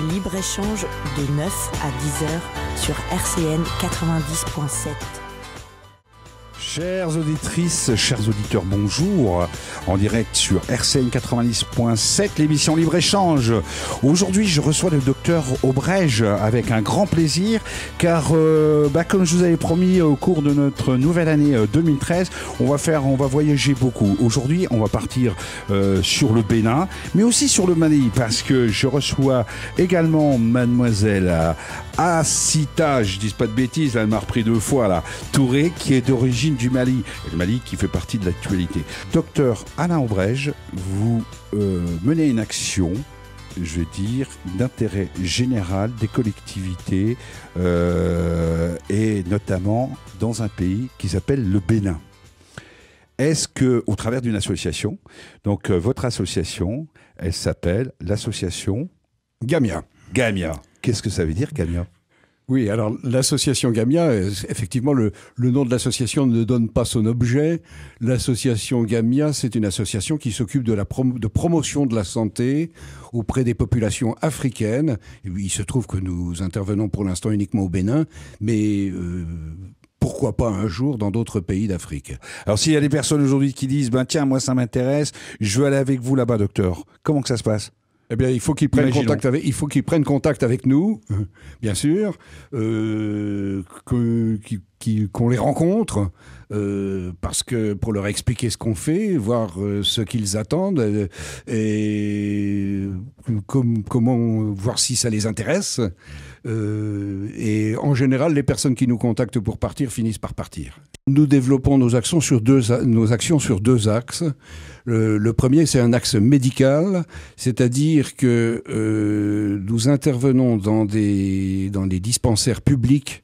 Libre-échange de 9 à 10 heures sur RCN 90.7. Chères auditrices, chers auditeurs, bonjour. En direct sur RCN 90.7, l'émission Libre-Échange. Aujourd'hui, je reçois le docteur Aubrège avec un grand plaisir, car comme je vous avais promis au cours de notre nouvelle année 2013, on va voyager beaucoup. Aujourd'hui, on va partir sur le Bénin, mais aussi sur le Mali, parce que je reçois également mademoiselle Assita, je dis pas de bêtises, elle m'a repris 2 fois là, Touré, qui est d'origine du Mali, et le Mali qui fait partie de l'actualité. Docteur Alain Aubrège, vous menez une action, je vais dire, d'intérêt général des collectivités, et notamment dans un pays qui s'appelle le Bénin. Est-ce que, au travers d'une association, donc votre association, elle s'appelle l'association Gamia. Gamia. Qu'est-ce que ça veut dire, Gamia ? Oui, alors l'association Gamia, effectivement, le nom de l'association ne donne pas son objet. L'association Gamia, c'est une association qui s'occupe de promotion de la santé auprès des populations africaines. Et il se trouve que nous intervenons pour l'instant uniquement au Bénin, mais pourquoi pas un jour dans d'autres pays d'Afrique. Alors s'il y a des personnes aujourd'hui qui disent « Tiens, moi ça m'intéresse, je veux aller avec vous là-bas, docteur », comment que ça se passe ? Eh bien, il faut qu'ils prennent contact avec nous, bien sûr, qu'on les rencontre, parce que pour leur expliquer ce qu'on fait, voir ce qu'ils attendent, et comment voir si ça les intéresse. Et en général, les personnes qui nous contactent pour partir finissent par partir. Nous développons nos actions sur deux axes. Le premier, c'est un axe médical, c'est-à-dire que nous intervenons dans des dispensaires publics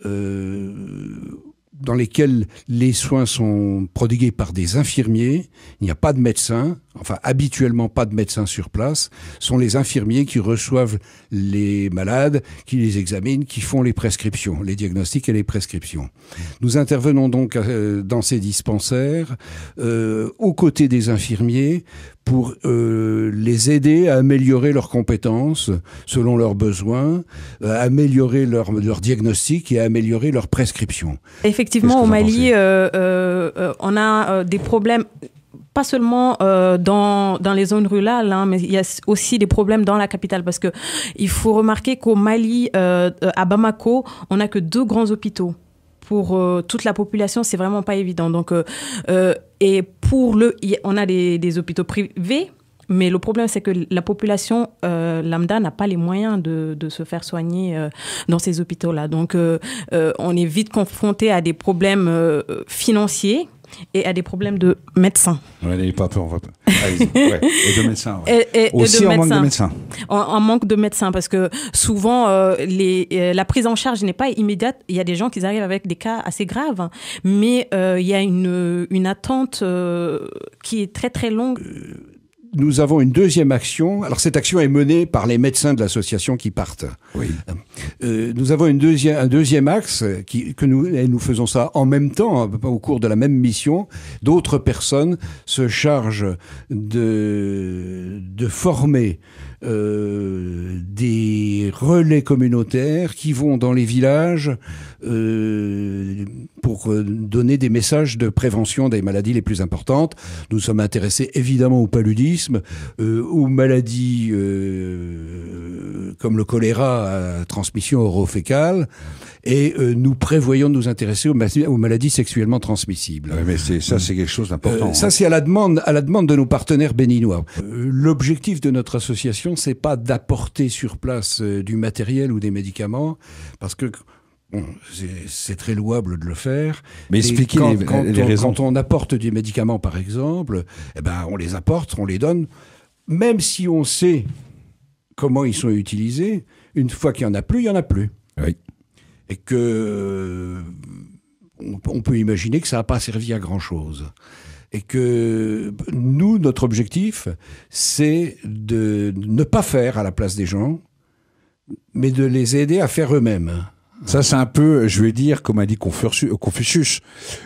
dans lesquels les soins sont prodigués par des infirmiers. Il n'y a pas de médecin, enfin habituellement pas de médecin sur place. Ce sont les infirmiers qui reçoivent les malades, qui les examinent, qui font les prescriptions, les diagnostics et les prescriptions. Nous intervenons donc dans ces dispensaires aux côtés des infirmiers pour les aider à améliorer leurs compétences selon leurs besoins, à améliorer leur diagnostic et à améliorer leurs prescriptions. Effectivement, au Mali, on a des problèmes, pas seulement dans les zones rurales, mais il y a aussi des problèmes dans la capitale, parce que il faut remarquer qu'au Mali, à Bamako, on n'a que 2 grands hôpitaux. Pour toute la population, c'est vraiment pas évident. Donc, et on a des hôpitaux privés, mais le problème, c'est que la population lambda n'a pas les moyens de se faire soigner dans ces hôpitaux-là. Donc, on est vite confronté à des problèmes financiers et à des problèmes de médecins. Ouais, n'ayez pas peur, on va pas. Allez-y. Ouais. Et de médecins. Ouais. Et aussi en manque de médecins. En manque de médecins, parce que souvent, la prise en charge n'est pas immédiate. Il y a des gens qui arrivent avec des cas assez graves, mais il y a une attente qui est très très longue. Nous avons une deuxième action. Alors cette action est menée par les médecins de l'association qui partent. Oui. Nous avons un deuxième axe que nous faisons ça en même temps, au cours de la même mission. D'autres personnes se chargent de former des relais communautaires qui vont dans les villages pour donner des messages de prévention des maladies les plus importantes. Nous sommes intéressés évidemment au paludisme, aux maladies comme le choléra à transmission orofécale, et nous prévoyons de nous intéresser aux maladies sexuellement transmissibles. Ouais, mais c'est quelque chose d'important. Ça, c'est à la demande de nos partenaires béninois. L'objectif de notre association, c'est pas d'apporter sur place du matériel ou des médicaments, parce que bon, c'est très louable de le faire. Mais expliquez les raisons. Quand on apporte des médicaments, par exemple, on les apporte, on les donne, même si on sait comment ils sont utilisés. Une fois qu'il n'y en a plus, il n'y en a plus. Oui. Et que on peut imaginer que ça n'a pas servi à grand-chose. Et que nous, notre objectif, c'est de ne pas faire à la place des gens, mais de les aider à faire eux-mêmes. Ça, c'est un peu, je vais dire, comme a dit Confucius,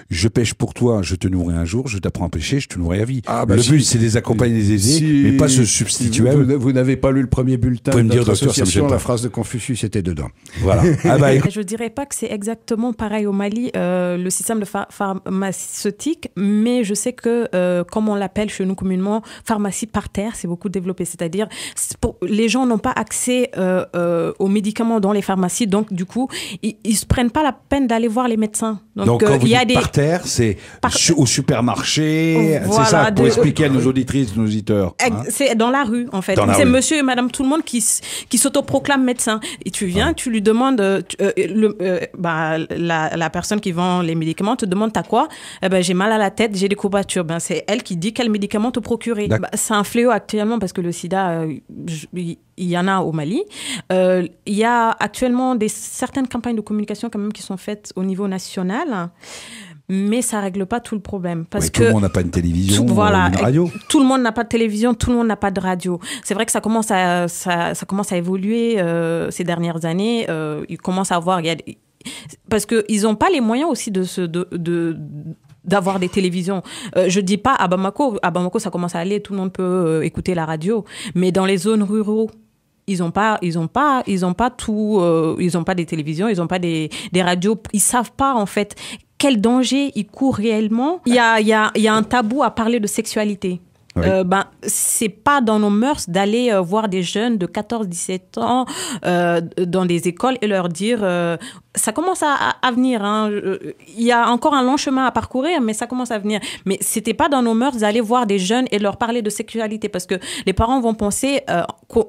je pêche pour toi, je te nourris un jour, je t'apprends à pêcher, je te nourris à vie. Le but, c'est des accompagner des aisés, mais pas se substituer à eux. Vous n'avez pas lu le premier bulletin de notre association, la phrase de Confucius était dedans. Voilà. Je dirais pas que c'est exactement pareil au Mali, le système de pharmaceutique, mais je sais que, comme on l'appelle chez nous communément, pharmacie parterre, c'est beaucoup développé. C'est-à-dire, les gens n'ont pas accès aux médicaments dans les pharmacies, donc du coup, ils se prennent pas la peine d'aller voir les médecins. Donc quand vous dites parterre, c'est au supermarché, voilà, c'est ça, pour expliquer à nos auditrices, nos auditeurs. C'est dans la rue, en fait. C'est monsieur et madame tout le monde qui s'autoproclament médecin. Et tu viens, tu lui demandes, la personne qui vend les médicaments te demande t'as quoi? J'ai mal à la tête, j'ai des courbatures. C'est elle qui dit quel médicament te procurer. C'est un fléau actuellement parce que le sida, il y en a au Mali. Il y a actuellement certaines campagnes de communication quand même qui sont faites au niveau national, mais ça règle pas tout le problème. Parce que tout le monde n'a pas une télévision, une radio. Tout le monde n'a pas de télévision, tout le monde n'a pas de radio. C'est vrai que ça commence à évoluer ces dernières années. Ils commencent à avoir... parce qu'ils n'ont pas les moyens aussi d'avoir des télévisions. Je dis pas à Bamako. À Bamako, ça commence à aller, tout le monde peut écouter la radio. Mais dans les zones rurales, ils ont pas des télévisions, ils ont pas des radios. Ils savent pas, en fait, quel danger ils courent réellement. Il y a un tabou à parler de sexualité. Oui. C'est pas dans nos mœurs d'aller voir des jeunes de 14-17 ans dans des écoles et leur dire ça commence à venir, hein. Il y a encore un long chemin à parcourir, mais ça commence à venir. Mais c'était pas dans nos mœurs d'aller voir des jeunes et leur parler de sexualité, parce que les parents vont penser que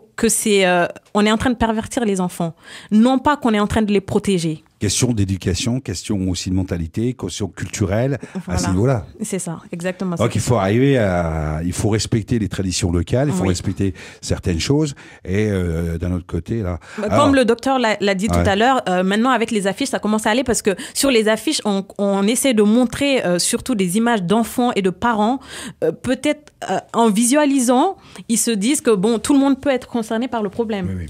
on est en train de pervertir les enfants, non pas qu'on est en train de les protéger. Question d'éducation, question aussi de mentalité, question culturelle, voilà. À ce niveau-là. C'est ça, exactement. Donc il faut il faut respecter les traditions locales, il faut respecter certaines choses, et d'un autre côté là. Comme le docteur l'a dit tout à l'heure, maintenant avec les affiches, ça commence à aller, parce que sur les affiches, on essaie de montrer surtout des images d'enfants et de parents. Peut-être en visualisant, ils se disent que bon, tout le monde peut être concerné par le problème. Oui.